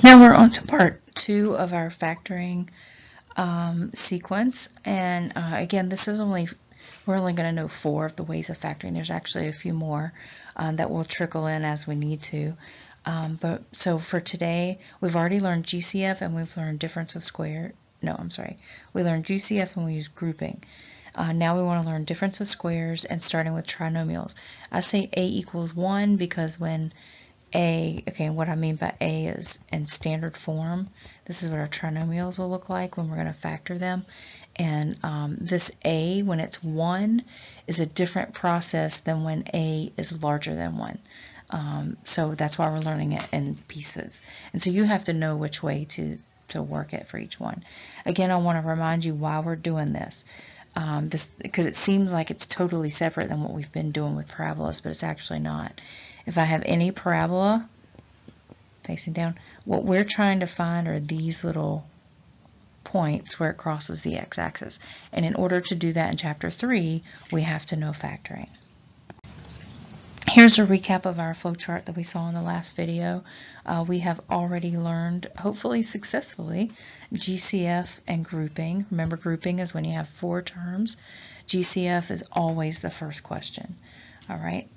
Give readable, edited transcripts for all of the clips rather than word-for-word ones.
Now we're on to part 2 of our factoring sequence, and again, we're only going to know 4 of the ways of factoring. There's actually a few more that will trickle in as we need to. So for today, we've already learned GCF and we've learned difference of square. No, I'm sorry. We learned GCF and we use grouping. Now we want to learn difference of squares and starting with trinomials. I say A equals 1 because when what I mean by A is in standard form. This is what our trinomials will look like when we're going to factor them. And this A, when it's 1, is a different process than when A is larger than 1. So that's why we're learning it in pieces. And so you have to know which way to work it for each one. Again, I want to remind you why we're doing this. Because it seems like it's totally separate than what we've been doing with parabolas, but it's actually not. If I have any parabola facing down, what we're trying to find are these little points where it crosses the x-axis. And in order to do that in Chapter 3, we have to know factoring. Here's a recap of our flowchart that we saw in the last video. We have already learned, hopefully successfully, GCF and grouping. Remember, grouping is when you have 4 terms. GCF is always the first question. All right,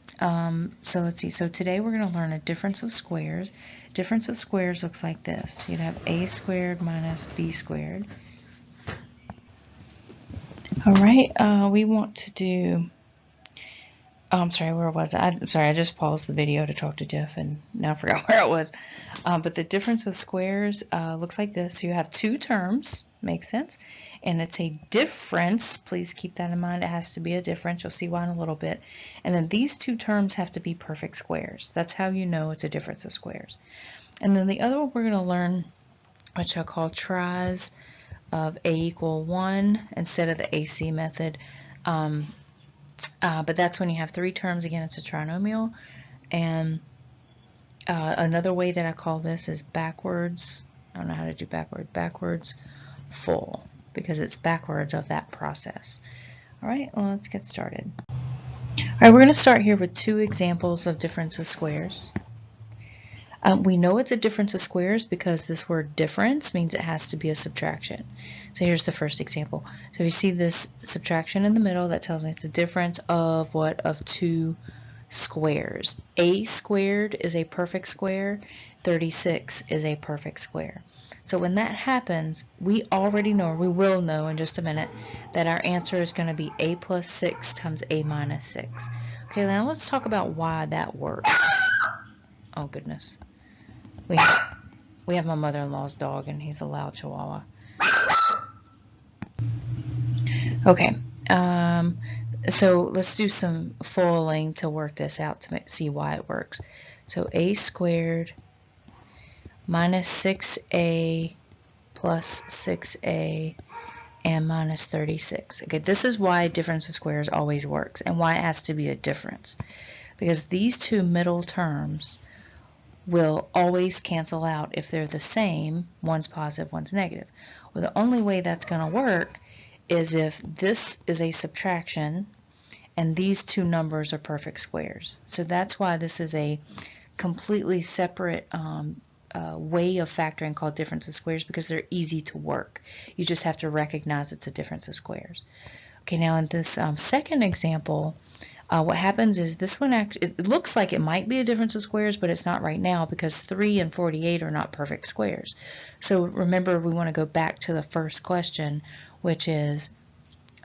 so let's see. So today we're going to learn a difference of squares. Difference of squares looks like this. You'd have a squared minus b squared. All right, we want to do, I'm sorry, where was I? I'm sorry, I just paused the video to talk to Jeff and now I forgot where it was. But the difference of squares looks like this. So you have 2 terms, makes sense. And it's a difference. Please keep that in mind. It has to be a difference. You'll see why in a little bit. And then these 2 terms have to be perfect squares. That's how you know it's a difference of squares. And then the other one we're going to learn, which I'll call tries of a equal 1 instead of the AC method. But that's when you have 3 terms. Again, it's a trinomial. And another way that I call this is backwards. I don't know how to do backwards full, because it's backwards of that process. All right, well, let's get started. All right, we're going to start here with 2 examples of difference of squares. We know it's a difference of squares because this word difference means it has to be a subtraction. So here's the first example. So if you see this subtraction in the middle, that tells me it's a difference of what? Of 2 squares. A squared is a perfect square. 36 is a perfect square. So when that happens, we already know, or we will know in just a minute, that our answer is going to be a plus 6 times a minus 6. Okay, now let's talk about why that works. Oh, goodness. We have my mother-in-law's dog, and he's a loud chihuahua. Okay, so let's do some foiling to work this out to see why it works. So a squared minus 6a plus 6a and minus 36. Okay, this is why difference of squares always works and why it has to be a difference. Because these 2 middle terms will always cancel out if they're the same. One's positive, one's negative. Well, the only way that's going to work is if this is a subtraction and these 2 numbers are perfect squares. So that's why this is a completely separate way of factoring called difference of squares, because they're easy to work. You just have to recognize it's a difference of squares. Okay, now in this second example, what happens is this one it looks like it might be a difference of squares, but it's not right now because 3 and 48 are not perfect squares. So remember, we want to go back to the first question, which is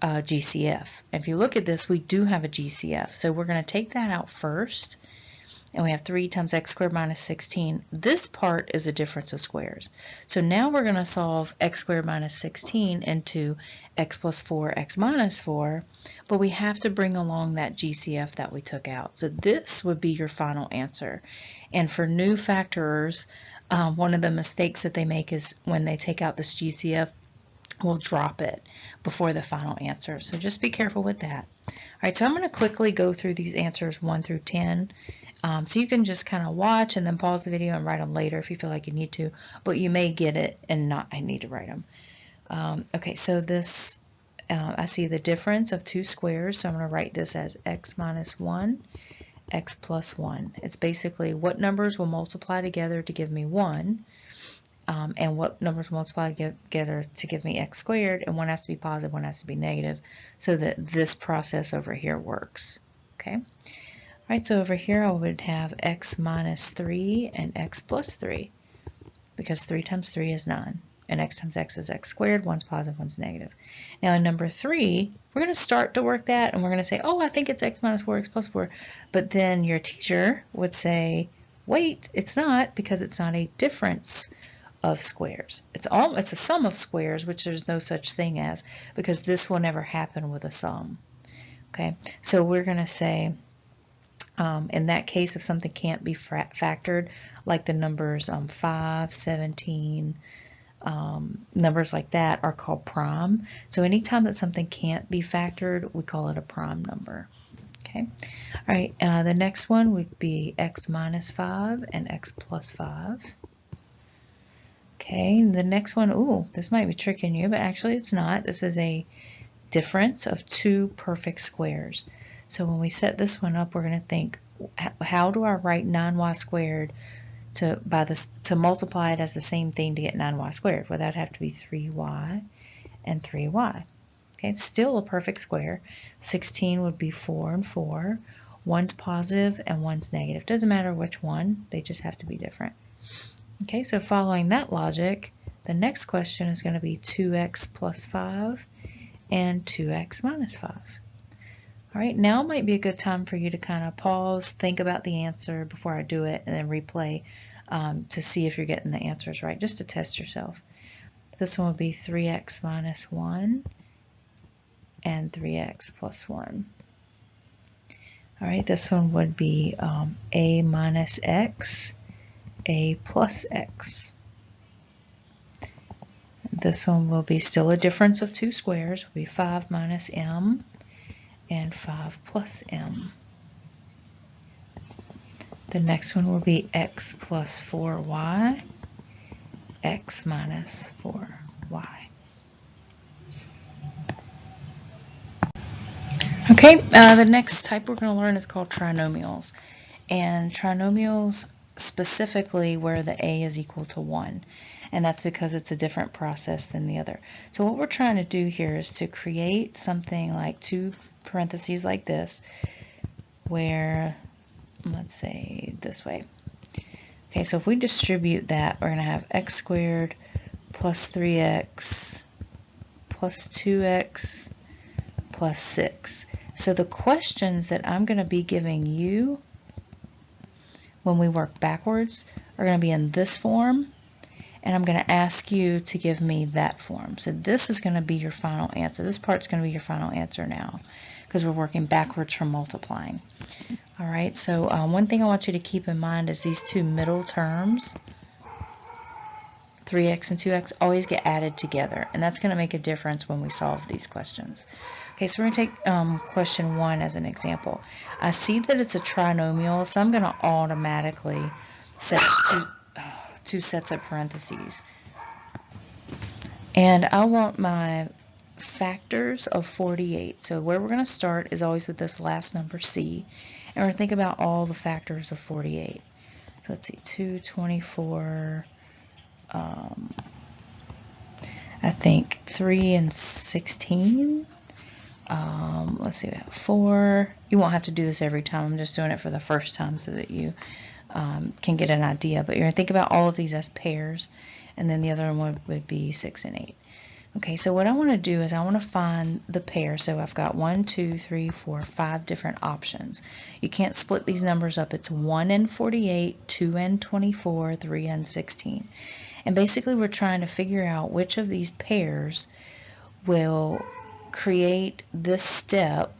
GCF. If you look at this, we do have a GCF. So we're going to take that out first. And we have 3 times x squared minus 16. This part is a difference of squares. So now we're going to solve x squared minus 16 into x plus 4, x minus 4. But we have to bring along that GCF that we took out. So this would be your final answer. And for new factorers, one of the mistakes that they make is when they take out this GCF, we'll drop it before the final answer. So just be careful with that. All right, so I'm going to quickly go through these answers 1 through 10. So you can just kind of watch and then pause the video and write them later if you feel like you need to, but you may get it and not I need to write them. Okay, so this, I see the difference of 2 squares, so I'm going to write this as x minus 1, x plus 1. It's basically what numbers will multiply together to give me 1. and what numbers multiply together to give me x squared, and one has to be positive, one has to be negative, so that this process over here works. Okay. All right, so over here I would have x minus 3 and x plus 3, because 3 times 3 is 9, and x times x is x squared. One's positive, one's negative. Now in number 3, we're going to start to work that, and we're going to say, oh, I think it's x minus 4, x plus 4. But then your teacher would say, wait, it's not, because it's not a difference of squares. It's a sum of squares, which there's no such thing as, because this will never happen with a sum. Okay, so we're going to say, in that case, if something can't be factored, like the numbers 5, 17, numbers like that are called prime. So anytime that something can't be factored, we call it a prime number. Okay. All right. The next one would be x minus 5 and x plus 5. Okay. The next one, ooh, this might be tricking you, but actually it's not. This is a difference of two perfect squares. So when we set this one up, we're going to think, how do I write 9y squared to multiply it as the same thing to get 9y squared? Well, that would have to be 3y and 3y. Okay, it's still a perfect square. 16 would be 4 and 4. One's positive and one's negative. Doesn't matter which one, they just have to be different. Okay, so following that logic, the next question is going to be 2x plus 5 and 2x minus 5. All right, now might be a good time for you to kind of pause, think about the answer before I do it, and then replay to see if you're getting the answers right, just to test yourself. This one would be 3x minus 1 and 3x plus 1. All right, this one would be a minus x, a plus x. This one will be still a difference of two squares. It will be 5 minus m and 5 plus m. The next one will be x plus 4y, x minus 4y. Okay, the next type we're going to learn is called trinomials. And trinomials specifically where the a is equal to 1. And that's because it's a different process than the other. So what we're trying to do here is to create something like two parentheses like this, where, let's say this way. Okay, so if we distribute that, we're going to have x squared plus 3x plus 2x plus 6. So the questions that I'm going to be giving you when we work backwards are going to be in this form, and I'm going to ask you to give me that form. So this is going to be your final answer. This part's going to be your final answer now, because we're working backwards from multiplying. All right, so one thing I want you to keep in mind is these two middle terms, 3x and 2x, always get added together, and that's going to make a difference when we solve these questions. Okay, so we're going to take question 1 as an example. I see that it's a trinomial, so I'm going to automatically set two sets of parentheses. And I want my factors of 48. So where we're going to start is always with this last number, c, and we're going to think about all the factors of 48. So let's see, 2, 24, I think 3 and 16. Let's see, we have 4. You won't have to do this every time. I'm just doing it for the first time so that you can get an idea. But you're going to think about all of these as pairs, and then the other one would be 6 and 8. Okay, so what I want to do is I want to find the pair. So I've got 1, 2, 3, 4, 5 different options. You can't split these numbers up. It's 1 and 48, 2 and 24, 3 and 16. And basically we're trying to figure out which of these pairs will create this step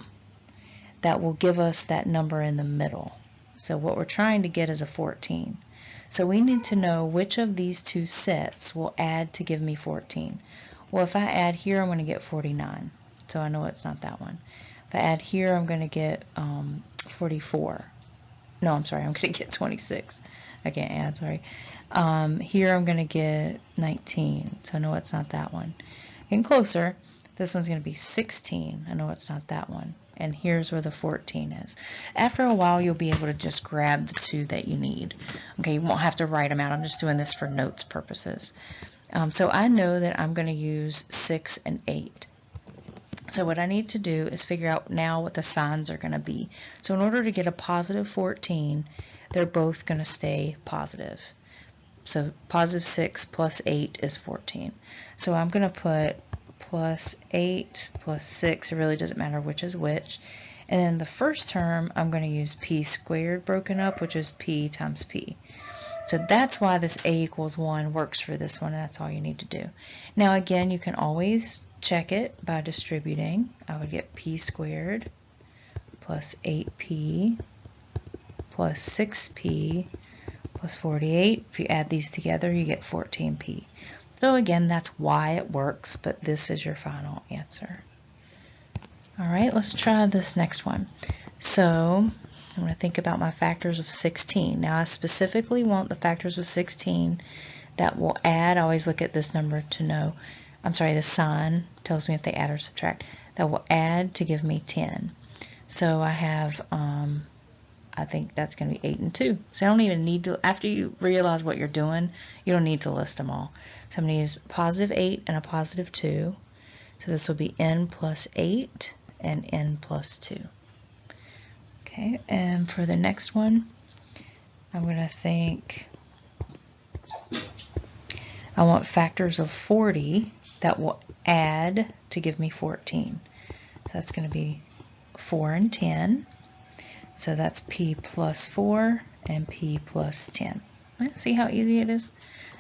that will give us that number in the middle. So what we're trying to get is a 14. So we need to know which of these two sets will add to give me 14. Well, if I add here, I'm going to get 49. So I know it's not that one. If I add here, I'm going to get 44. No, I'm sorry, I'm going to get 26. I can't add, sorry. Here I'm going to get 19. So I know it's not that one. Getting closer. This one's going to be 16. I know it's not that one. And here's where the 14 is. After a while, you'll be able to just grab the two that you need. Okay, you won't have to write them out. I'm just doing this for notes purposes. So I know that I'm going to use 6 and 8. So what I need to do is figure out now what the signs are going to be. So in order to get a positive 14, they're both going to stay positive. So positive 6 plus 8 is 14. So I'm going to put plus 8 plus 6. It really doesn't matter which is which. And then the first term, I'm going to use p squared broken up, which is p times p. So that's why this a equals 1 works for this one, and that's all you need to do. Now again, you can always check it by distributing. I would get p squared plus 8p plus 6p plus 48. If you add these together, you get 14p. So again, that's why it works, but this is your final answer. All right, let's try this next one. So I'm going to think about my factors of 16. Now I specifically want the factors of 16 that will add. I always look at this number to know, I'm sorry, the sign tells me if they add or subtract. That will add to give me 10. So I have, I think that's going to be 8 and 2. So I don't even need to, after you realize what you're doing, you don't need to list them all. So I'm going to use positive 8 and a positive 2. So this will be n plus 8 and n plus 2. Okay, and for the next one, I'm going to think I want factors of 40 that will add to give me 14. So that's going to be 4 and 10. So that's p plus 4 and p plus 10. Right, see how easy it is?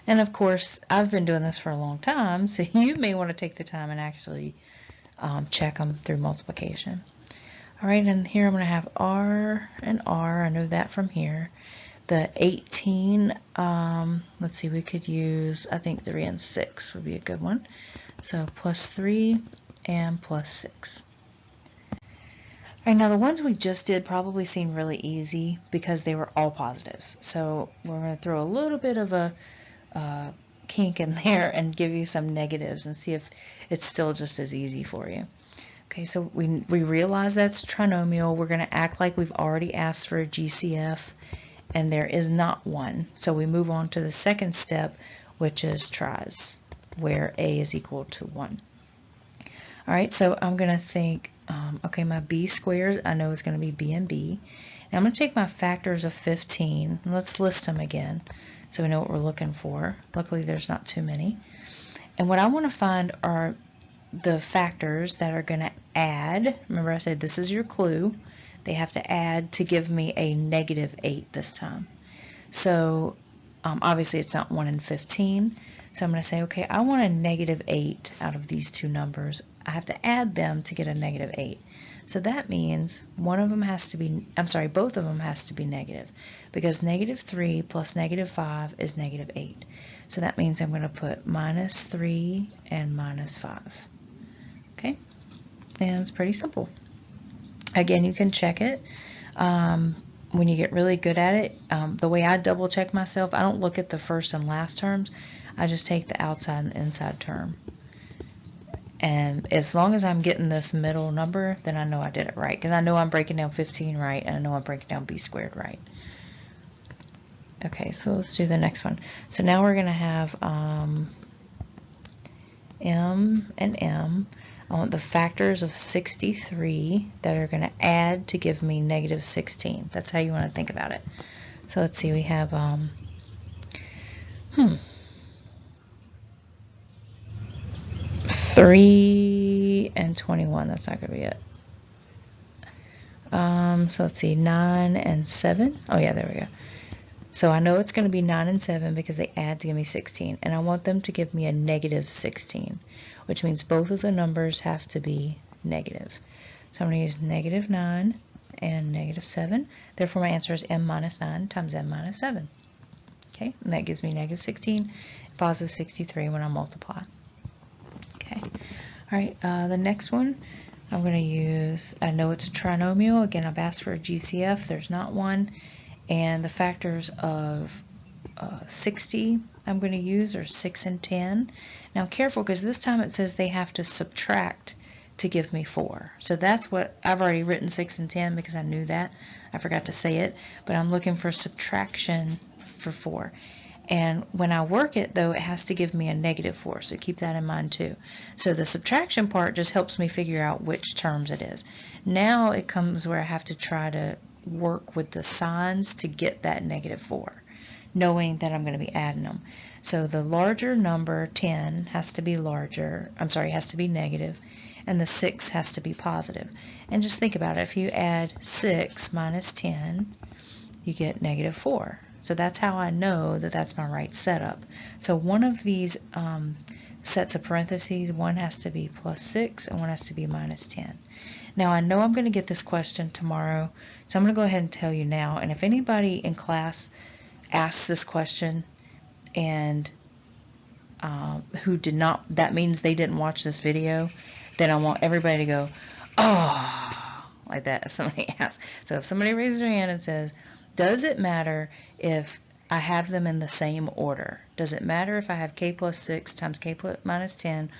And of course, I've been doing this for a long time, so you may want to take the time and actually check them through multiplication. All right, and here I'm going to have r and r. I know that from here. The 18, let's see, we could use, I think 3 and 6 would be a good one. So plus 3 and plus 6. All right, now the ones we just did probably seem really easy because they were all positives. So we're going to throw a little bit of a kink in there and give you some negatives and see if it's still just as easy for you. Okay, so we realize that's trinomial. We're going to act like we've already asked for a GCF, and there is not one. So we move on to the second step, which is tries, where a is equal to 1. All right, so I'm going to think, okay, my b squared, I know is going to be b and b. Now I'm going to take my factors of 15, and let's list them again so we know what we're looking for. Luckily, there's not too many. And what I want to find are the factors that are going to add. Remember I said this is your clue. They have to add to give me a negative 8 this time. So obviously it's not 1 and 15. So I'm going to say, okay, I want a negative 8 out of these two numbers. I have to add them to get a negative 8. So that means one of them has to be, I'm sorry, both of them has to be negative, because negative 3 plus negative 5 is negative 8. So that means I'm going to put minus 3 and minus 5. Okay, and it's pretty simple. Again, you can check it when you get really good at it. The way I double check myself, I don't look at the first and last terms. I just take the outside and the inside term. And as long as I'm getting this middle number, then I know I did it right. Because I know I'm breaking down 15 right, and I know I'm breaking down b squared right. Okay, so let's do the next one. So now we're going to have m and m. I want the factors of 63 that are going to add to give me negative 16. That's how you want to think about it. So let's see, we have 3 and 21. That's not going to be it. So let's see, 9 and 7. Oh yeah, there we go. So I know it's going to be 9 and 7 because they add to give me 16. And I want them to give me a negative 16, which means both of the numbers have to be negative. So I'm going to use negative 9 and negative 7. Therefore, my answer is m minus 9 times m minus 7. Okay, and that gives me negative 16, positive 63 when I multiply. Okay, all right, the next one, I'm going to use, I know it's a trinomial. Again, I've asked for a GCF. There's not one. And the factors of 60 I'm going to use, or 6 and 10. Now careful, because this time it says they have to subtract to give me 4. So that's what I've already written, 6 and 10, because I knew that. I forgot to say it, but I'm looking for subtraction for 4. And when I work it, though, it has to give me a -4, so keep that in mind too. So the subtraction part just helps me figure out which terms it is. Now it comes where I have to try to work with the signs to get that -4, knowing that I'm going to be adding them. So the larger number, 10, has to be larger, has to be negative, and the 6 has to be positive. And just think about it. If you add 6 minus 10, you get -4. So that's how I know that that's my right setup. So one of these sets of parentheses, one has to be +6 and one has to be -10. Now I know I'm going to get this question tomorrow, so I'm going to go ahead and tell you now. And if anybody in class asks this question and who did not, that means they didn't watch this video, then I want everybody to go, oh, like that if somebody asks. So if somebody raises their hand and says, does it matter if I have them in the same order? Does it matter if I have k plus 6 times k minus 10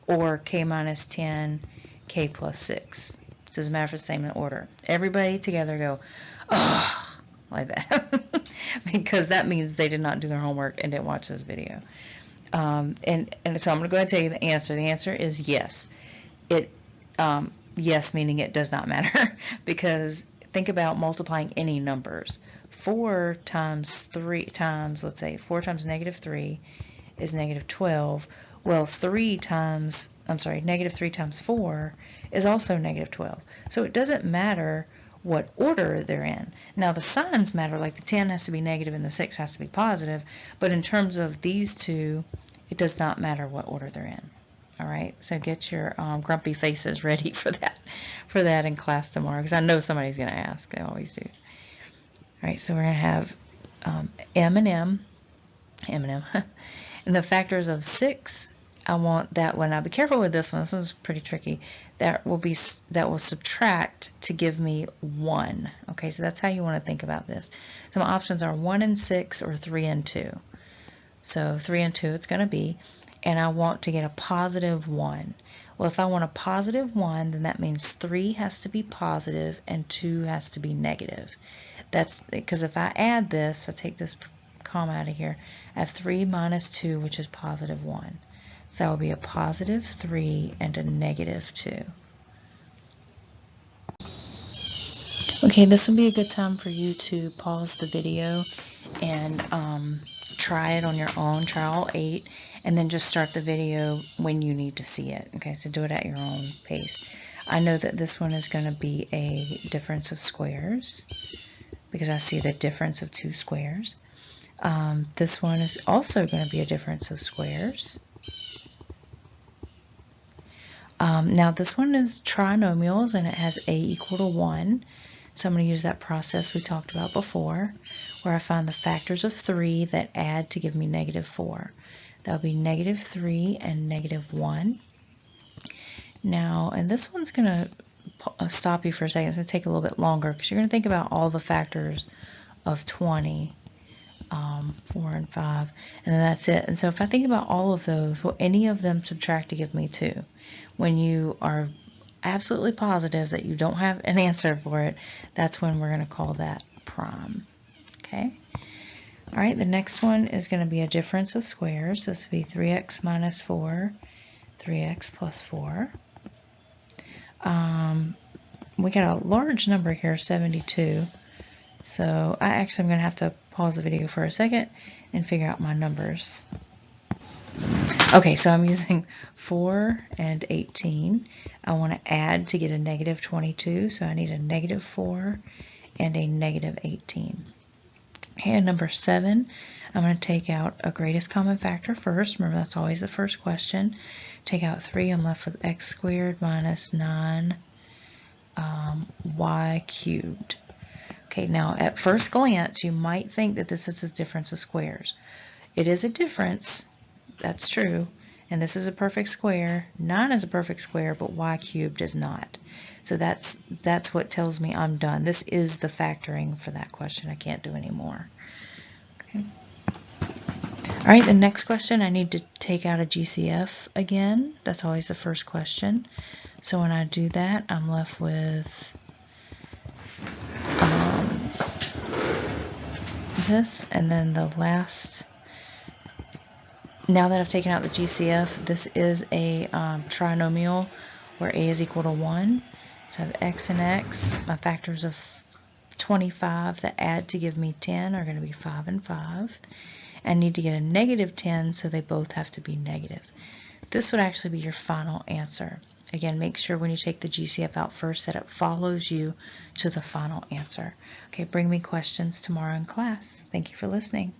or k minus 10, k plus 6? Does it matter if it's the same in order? Everybody together go, oh, like that. Because that means they did not do their homework and didn't watch this video. And so I'm going to go ahead and tell you the answer. The answer is yes. Yes, meaning it does not matter. Because think about multiplying any numbers. 4 times 3 times, let's say 4 times -3 is -12. Well, -3 times 4 is also -12. So it doesn't matter what order they're in. Now the signs matter, like the 10 has to be negative and the 6 has to be positive, but in terms of these two, it does not matter what order they're in. All right, so get your grumpy faces ready for that in class tomorrow, because I know somebody's going to ask. They always do. All right, so we're going to have M and M, and the factors of 6. I want that one. Now be careful with this one. This one's pretty tricky. That will subtract to give me 1. Okay, so that's how you want to think about this. So my options are 1 and 6 or 3 and 2. So 3 and 2 it's going to be, and I want to get a positive 1. Well, if I want a positive 1, then that means 3 has to be positive and 2 has to be negative. That's because if I add this, if I take this comma out of here, I have 3 minus 2, which is positive 1. So that will be a positive 3 and a negative 2. Okay, this would be a good time for you to pause the video and try it on your own, try all 8, and then just start the video when you need to see it. Okay, so do it at your own pace. I know that this one is going to be a difference of squares because I see the difference of 2 squares. This one is also going to be a difference of squares. Now this one is trinomials and it has a equal to 1. So I'm going to use that process we talked about before, where I find the factors of 3 that add to give me -4. That will be -3 and -1. Now, and this one's going to stop you for a second. It's going to take a little bit longer because you're going to think about all the factors of 20, 4 and 5, and then that's it. And so if I think about all of those, will any of them subtract to give me 2? When you are absolutely positive that you don't have an answer for it, that's when we're going to call that prime. Okay? All right, the next one is going to be a difference of squares. This will be 3x minus 4, 3x plus 4. We got a large number here, 72. So I'm going to have to pause the video for a second and figure out my numbers. Okay, so I'm using 4 and 18. I want to add to get a -22, so I need a -4 and a -18. And number 7, I'm going to take out a greatest common factor first. Remember, that's always the first question. Take out 3, I'm left with x squared minus 9 y cubed. Okay, now at first glance, you might think that this is a difference of squares. It is a difference, that's true, and this is a perfect square. 9 is a perfect square, but y cubed is not. So that's what tells me I'm done. This is the factoring for that question. I can't do any more. Okay. All right, the next question, I need to take out a GCF again. That's always the first question. So when I do that, I'm left with this, and then the last. Now that I've taken out the GCF, this is a trinomial where a is equal to 1. So I have x and x. My factors of 25 that add to give me 10 are going to be 5 and 5. I need to get a negative 10, so they both have to be negative. This would actually be your final answer. Again, make sure when you take the GCF out first that it follows you to the final answer. Okay, bring me questions tomorrow in class. Thank you for listening.